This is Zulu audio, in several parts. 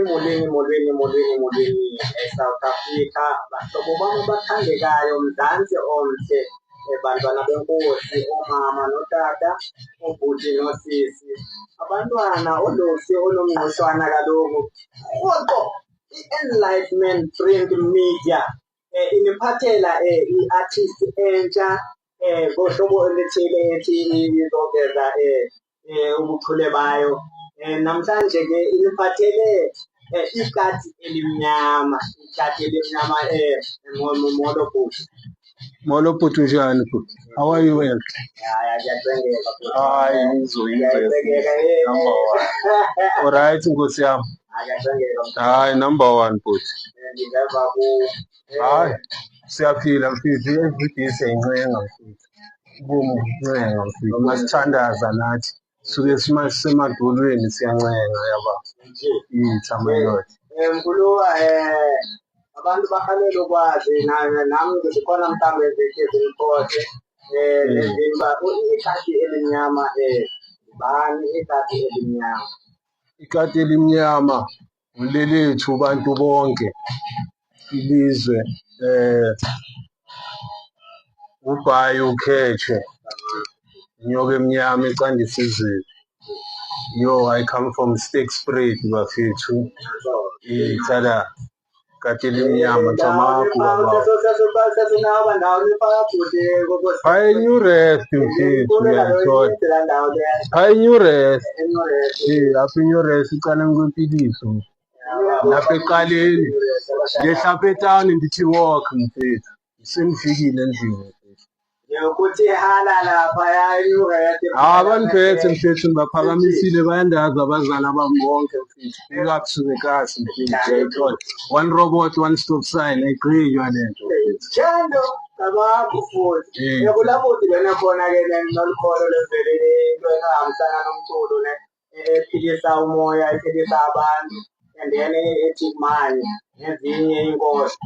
molweni eSouth Africa bahlobo bami abathandekayo Mzansi omhle bantwana benkosi omama notata obhuti nosisi abantwana olosi onomngquswana kaloku rhoqo i-Enlightenment Print Media iniphathela i-artist entsha ngohlobo oluthile ethi izoveza ubuchule bayo namhlanje ke iniphathele ikati elimnyama Molo bhuti unjani bhuti? How are you well? Hayi number one. Alright Nkosi yami. Hayi number one bhuti. Hayi siyaphila mfethu everyday siyancenga mfethu. Ubomi buncenga mfethu. Masithandaza nathi. Suke sisemadolweni siyancenga yaba. Ithamelo. Mkhulu abantu bafanele ukwazi nami ngikhona mhlawumbe ngiziphoze lezimba ikati elimnyama bani ikati elimnyama ikati elimnyama ulelethu bantu bonke ilizwe ubhayi ukheche inyoka emnyama ecandisa izulu yo I come from Sterkspruit bafethu itsala ikati elimnyama Tamaku baba hayi new rest mfethu uyayithola hayi new rest lapha new rest icala ngikwempiliso lapha eqaleni ngehlapha etawuni ndithi walk mfethu sengifikile endlini ukuthi hala lapha abaniphethe mfethu ngibaphakamisile bayandazi abazali bami bonke mfethu big up to the cast mfethu one robot one stop sign ayigqinywa lento njalo kabakho futhi kulapho uthi lena khona ke nolukholo lwevele into engahambisana nomculo ephilisa umoya ephilisa abantu and then ethi manje nezinye inkosi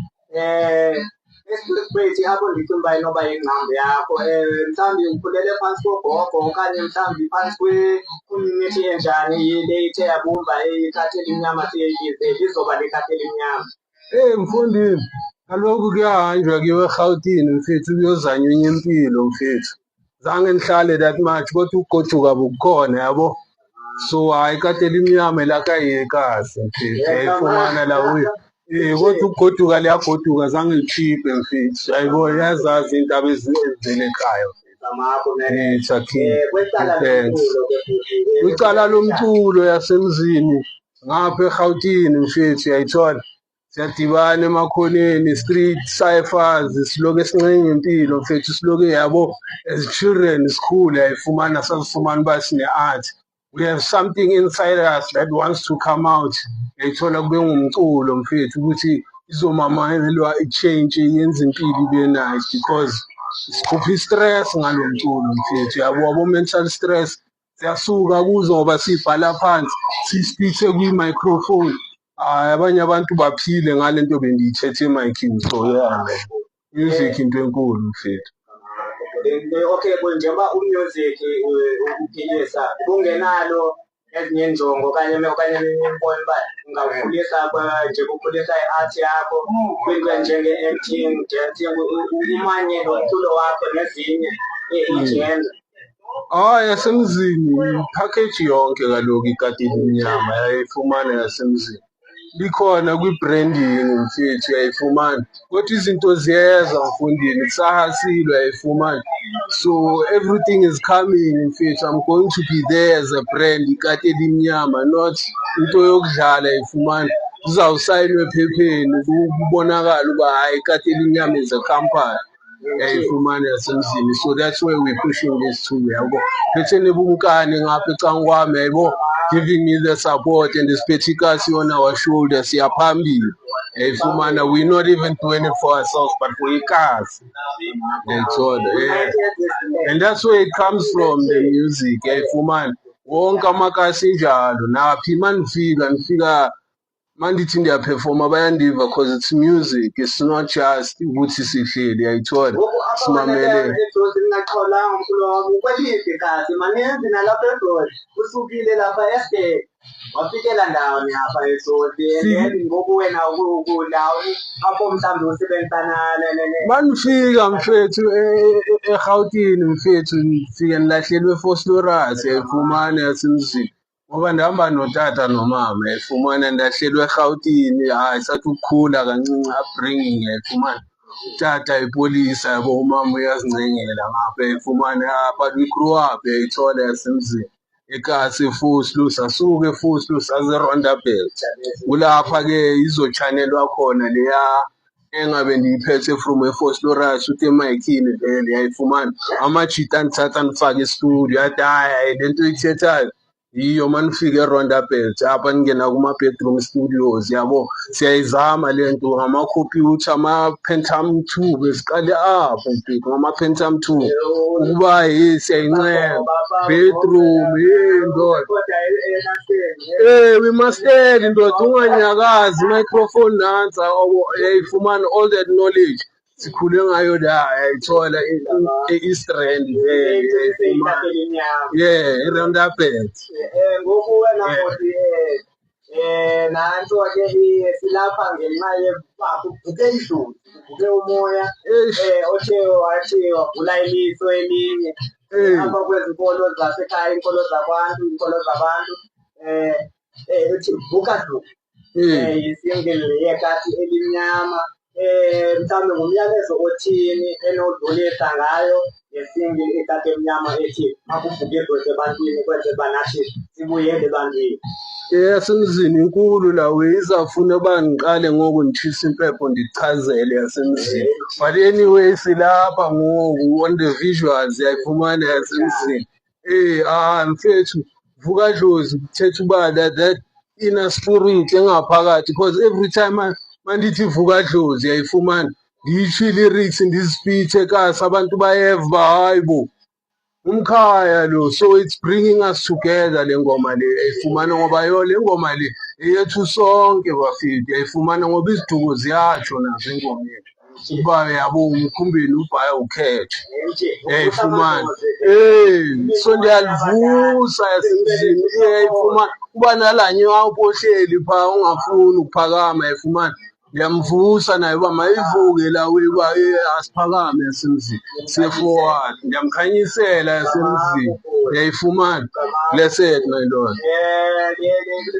Sterkspruit apho ndithi umba inoba ingqambo yakho mhlawumbi ukhulele phansi kogogo okanye mhlawumbi phansi community enjani le ithe yabumba ikati elimnyama siyibize lizoba likati elimnyama mfundini kaloku kuyahanjwa kiwe eRhawutini mfethu kuyozanywa enye impilo mfethu zange ndihlale that much kodwa ugoduka bukhona yabo so hayi ikati elimnyama lakayikazi mfethu ayifumana la uyo kodwa ukugoduka liyagoduka zange lichiphe mfethu ayibona yazazi indaba ezenzele ekhaya kwicala lomculo yasemzini ngapha eRhawutini mfethu yayithola siyadibana emakhoneni street ciphers siloke esincenga impilo mfethu siloke yabo as children sikhule ayifumana sasifumana uba sine-art we have something inside us that wants to come out yayithola kube ngumculo mfethu ukuthi izomamayelwa i-change yenze impilo ibe nice because sikhupha i-stress ngalo mculo mfethu yabo abo-mental stress siyasuka kuzo ngoba siyibhala phansi siyisipithe kwi-microphone abanye abantu baphile ngale nto bendiyithethe emayikhini so yeah music into enkulu mfethu okay njengoba umusic uphilisa kungenalo ezinye injongo okanye imibono uba ungakhulisa nje kukhulisa i-art yakho kwinto njenge-acting dancing umanye nomculo wakho nezinye ijenza yasemzini ipackage yonke kaloku ikati elimnyama yayifumana yasemzini likhona kwi-branding mfethu yayifumana kodwa izinto ziyeza mfundini kusahasilwe yayifumana so everything is coming mfethu I'm going to be there as a brand ikati elimnyama not into yokudlala yayifumana kuzawusayinwe ephepheni kubonakala uba hayi ikati elimnyama is a company yayifumana yasemzini so that's why we're pushing this to yabo phethe nebumkani ngapha ecankwami yayibo giving me the support and the on our shoulders siyaphambili yayifumana we're not even doing it for ourselves but for ikasi and that's where it comes from the music yayifumana wonke amakasi njalo naphi mandifika mandithi ndiyaperforma bayandiva because it's music it's not just ukuthi sihleli yayithola simameleni. Edlozi ngingaxolanga umculo wami kweliphi ikhathi maninzi nalapha eGoli usukile lapha esibheke wafikela ndawoni apha eSothi and then ngoku wena ukudlawuni apho mhlawumbe usebenzisana Manifika mfethu eGauteng mfethu ngifike nilahlelwe eFosloras yayifumana yasemzini ngoba ndihamba notata nomama yayifumana ndahlelwe eGauteng hayi sathi ukukhula kancinci upbringing yayifumana utata ipolisa yabo umama uyazincengela ngapha yayifumana but we grew up yayithola yasemzini ekasi eFoslo sasuke eFoslo saze Rondabelt kulapha-ke izochanelwa khona leya engabe ndiyiphethe from eFosloras uthi emayikhini vele yayifumana amajita andithatha andifake estudio athi hayi le nto ithethayo yiyo manifike eRondabelt apha ningena kuma-bedroom studios yabo siyayizama le nto ngamakhompyutha ama-Pentium 2 besiqale apho mfethu ngama-Pentium 2 ukuba siyayincela bedroom ndoda we-masteri ndoda unganyakazi microphone nansa yayifumana all that knowledge sikhule ngayo la yayithola e-East Rand eRondabelt. Ngoku wena mfowethu nanto-ke silapha ngenxa ubhuke idlozi ubhuke umoya wathi wavula iliso elinye apha kwezi nkolo zasekhaya iinkolo zabantu uthi vuka dlozi yisingile yekati elimnyama mhlawumbe ngumyalezo othini enodlulisa ngayo ngesingile ikati emnyama ethi akuvuke idlozi ebantwini kwenzela uba nathi sibuyele ebantwini. Yasemzini inkulu la izafuna uba ngiqale ngoku nditshisa impepho ndichazele yasemzini but anyway silapha ngoku on the visuals yayifumana yasemzini mfethu vuka dlozi kuthetha uba that inner spirit engaphakathi because every time mandithi vuka dlozi yayifumana ndiyitsho i-lyrics ndizipithe ekasi abantu bayeva uba hayi bo umkhaya lo so it's bringing us together le ngoma le yayifumana ngoba le ngoma le eyethu sonke bafethu yayifumana ngoba iziduko ziyatsho nazo engomeni ukuba yabo umkhumbeni ubhaya ukhethe yayifumana so ndiyalivusa yasemzini yayifumana kuba nalanye wapho ohleli phaa ungafuni ukuphakama yayifumana ndiyamvusa naye uba mayivuke la uba asiphakame yasemzini siye-forward ndiyamkhanyisela yasemzini yayifumana blessed my lord.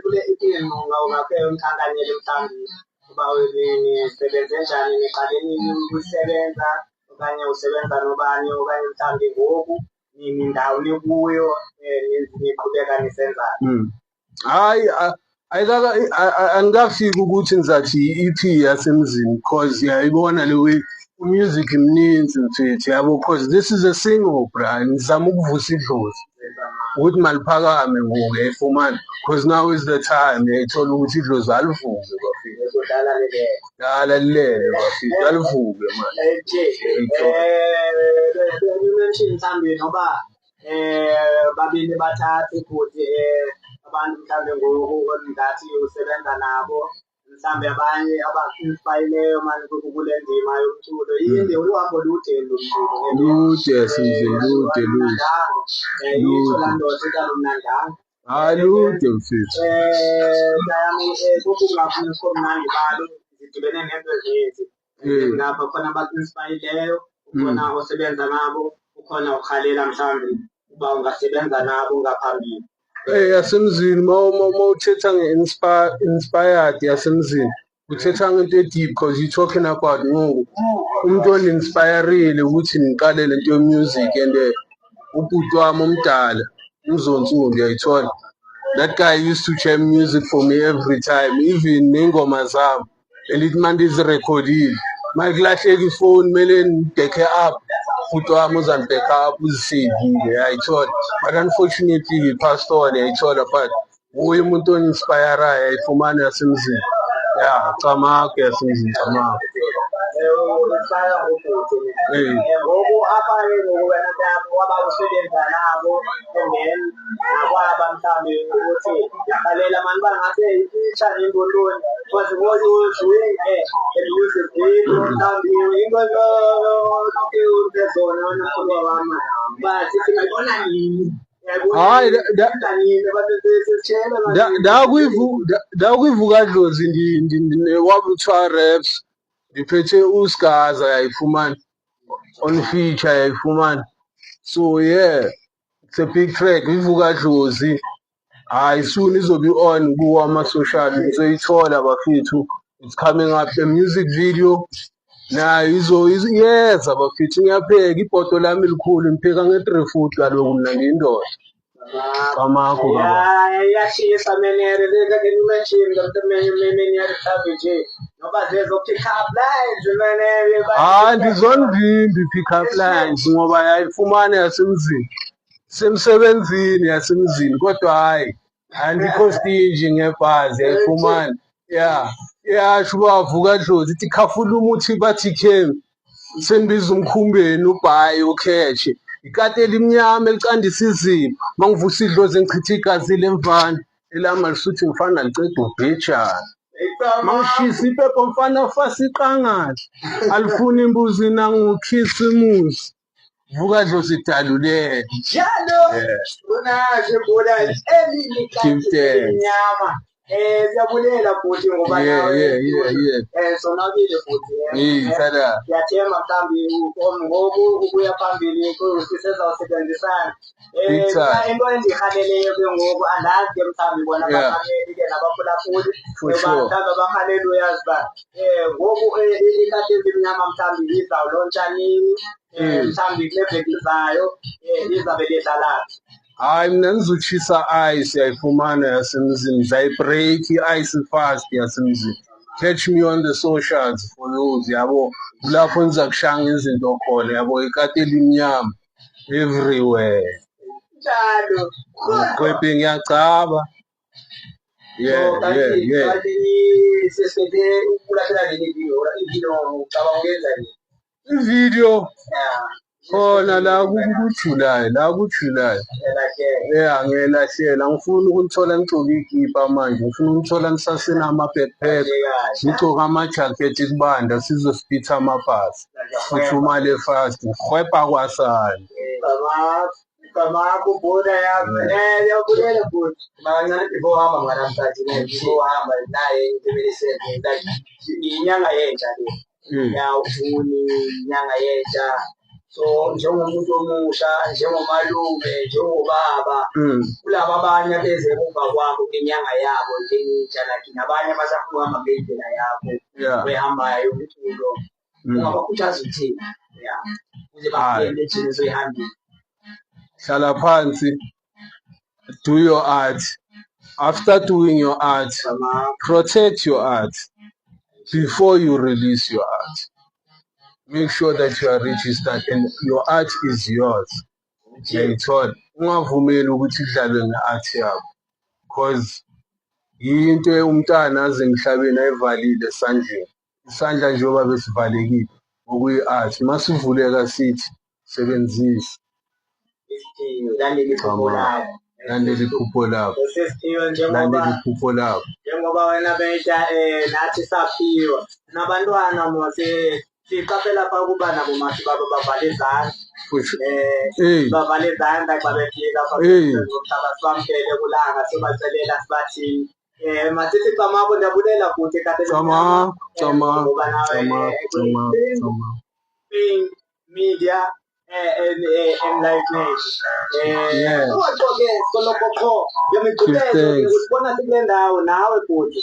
Kule inkinga ungakhe unkhankanyele mhlawumbe uba nisebenze njani niqale nini ukusebenza okanye usebenza nobani okanye mhlawumbe ngoku nindawo nikuyo niqhubeka nisenzani. Hayi angikafiki ukuthi ngizathi i-EP yasemzini because yayibona le way umusic mninzi mfethu yabo because this is a single bra ngizama ukuvusa idlozi ukuthi maliphakame ngoku yayifumana because now is the time yayithola ukuthi idlozi alivuke bafethu dala lilele bafethu alivuke manje. Mention mhlawumbe noba babili bathathu futhi abantu mhlawumbe ngoku ngathi usebenza nabo mhlawumbe abanye abainspireyo manje kule ndima yomculo yinde uhambo olude lude yasemzini lude yitsho laa ndoda ikalumnandanga lude mfethu kokungafuni komnandi balo zidibene neento ezininzi ngapha khona abaku-inspireyo ukhona osebenza nabo ukhona urhalela mhlawumbe uba ungasebenza nabo ngaphambili. Yasemzini mawuthetha nge-inspired yasemzini uthetha ngento e-deep because you're talking about ngoku umuntu oni-inspireile ukuthi ngiqale lento ye-music and ubhuti wami omdala uMzonsundu yayithola that guy used to jam music for me every time even ney'ngoma zami elithi mandizirekhodile mayikulahleka ifoni kumele ndibhekhe up ubhuti wami uzandibhekha up uziseyivile yayithola but unfortunately i-passed on yayithola but uye umuntu oni-inspirayo yayifumana yasemzini camako yasemzini camako. usaya ngokuthi ngoku apha ke ngoku wena nabo waba usebenza nabo and then nakwaba mhlawumbe ukuthi yaqalela mani bangase itsha nembondoni was what you were doing and use the video mhlawumbe into zona nokuba wama bathi singayibona nini hayi ndakwivuka dlozi wabuthiwa raps ndiphethe uSgaza yayifumana on feature yayifumana so yeah it's a big track ivuka dlozi hayi soon izobe on kuwama-social nizoyithola bafethu it's coming up the music video nayo yeza bafethu ngiyapheka ibhodo lami likhulu ngipheka nge-3 food kaloku mna ngiyindoda kamakho iyashisa menere ke nimenshini menere savage ngoba zezo-pick up lines menere hayi ndizondimbi pick up lines ngoba yayifumane yasemzini semsebenzini yasemzini kodwa hayi andikho stingy ngebhazi yayifumane yasho bavuka dlozi ithi khafula umuthi bathi khem sendibiza umkhumbeni ubhayi ukhetshe ikati elimnyama elicandisa izipho mangivusa idlozi ngichitha igazi lemvana elama lisuthi ngifana liceda ubhejana mangishisa iphepha mfana fasa iqangala alifuna imbuzi nangukhisimusi vuka dlozi idalulele njalo unasho bona elini elimnyama siyabulela futhi ngoba nawe sonabile futhi siyathemba mhlawumbe ngoku ukuya phambili sisezawusebenzisana into endiyihaleleyo ke ngoku andazi ke mhlawumbi bona bahameli-ke nabaphulaphuli mhlawumbe abahaleli uyazi uba ngoku ikati elimnyama mhlawumbi izawulontsha nini mhlawumbi kule veki izayo izabe lidlalaphi hayi mina ngizotshisa ice yayifumana yasemzini ngizayibreak i-ice fast yasemzini catch me on the socials for those yabo kulapho niza kushanga izinto khona yabo ikati elimnyama everywhere njalo kwephi ngiyacaba sesiphethe ukulahlela leli video ucaba uyenza nini ivideo khona la kuJuly ngiyelahlela ngifuna ukunithola ngigcoke ikipa manje ngifuna ukunithola ngisasenama-backpack ngigcoke amajakhethi kubanda sizosipitha amabhasi futhi umali fast ngihwebha kwasani kamakho bhoda yami yabulela futhi makancane before uhamba mnganamhlanje before uhamba naye inyanga yentsha le yawufuni inyanga yentsha so njengomuntu omusha njengomalume njengobaba kulaba abanye abeze emumva kwakho kwenyanga yabo njengentsha like nabanye abasafuna uhamba ngendlela yakho oyihambayo umculo ungabakhuthaza uthini ukuze baphele thina soyihambile hlala phansi do your art after doing your art protect your art before you release your art. Make sure that you are registered and your art is yours. Ngiyayithola ungavumeli ukuthi idlalwe nge-art yakho because yinto umntana aze emhlabeni ayivalile esandleni isandla njengoba besivalekile ngokuyi-art masivuleka sithi sebenzisa landela iphupho lakho njengoba wena besha nathi saphiwa nabantwana mose siqaphela pha ukuba nabo masi babo bavale izandla bavale izandla xa befika umhlaba siwamkele kulanga sibacelela sibathini masithi camako ndiyabulela futhi media enlightenment kodwa-ke soloko qho ngemiqhubeko usibona sikule ndawo nawe futhi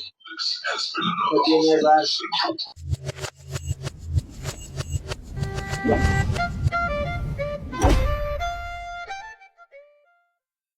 Yeah.